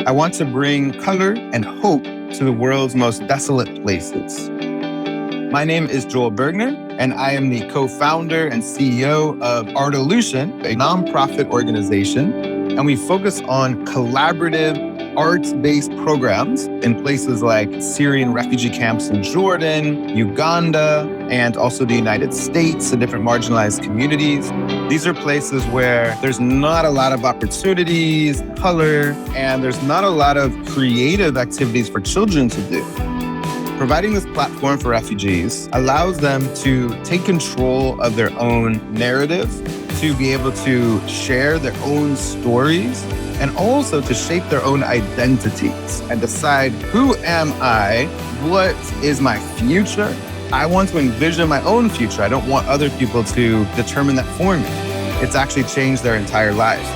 I want to bring color and hope to the world's most desolate places. My name is Joel Bergner, and I am the co-founder and CEO of Artolution, a nonprofit organization, and we focus on collaborative arts-based programs in places like Syrian refugee camps in Jordan, Uganda, and also the United States and different marginalized communities. These are places where there's not a lot of opportunities, color, and there's not a lot of creative activities for children to do. Providing this platform for refugees allows them to take control of their own narrative, to be able to share their own stories, and also to shape their own identities and decide, who am I? What is my future? I want to envision my own future. I don't want other people to determine that for me. It's actually changed their entire lives.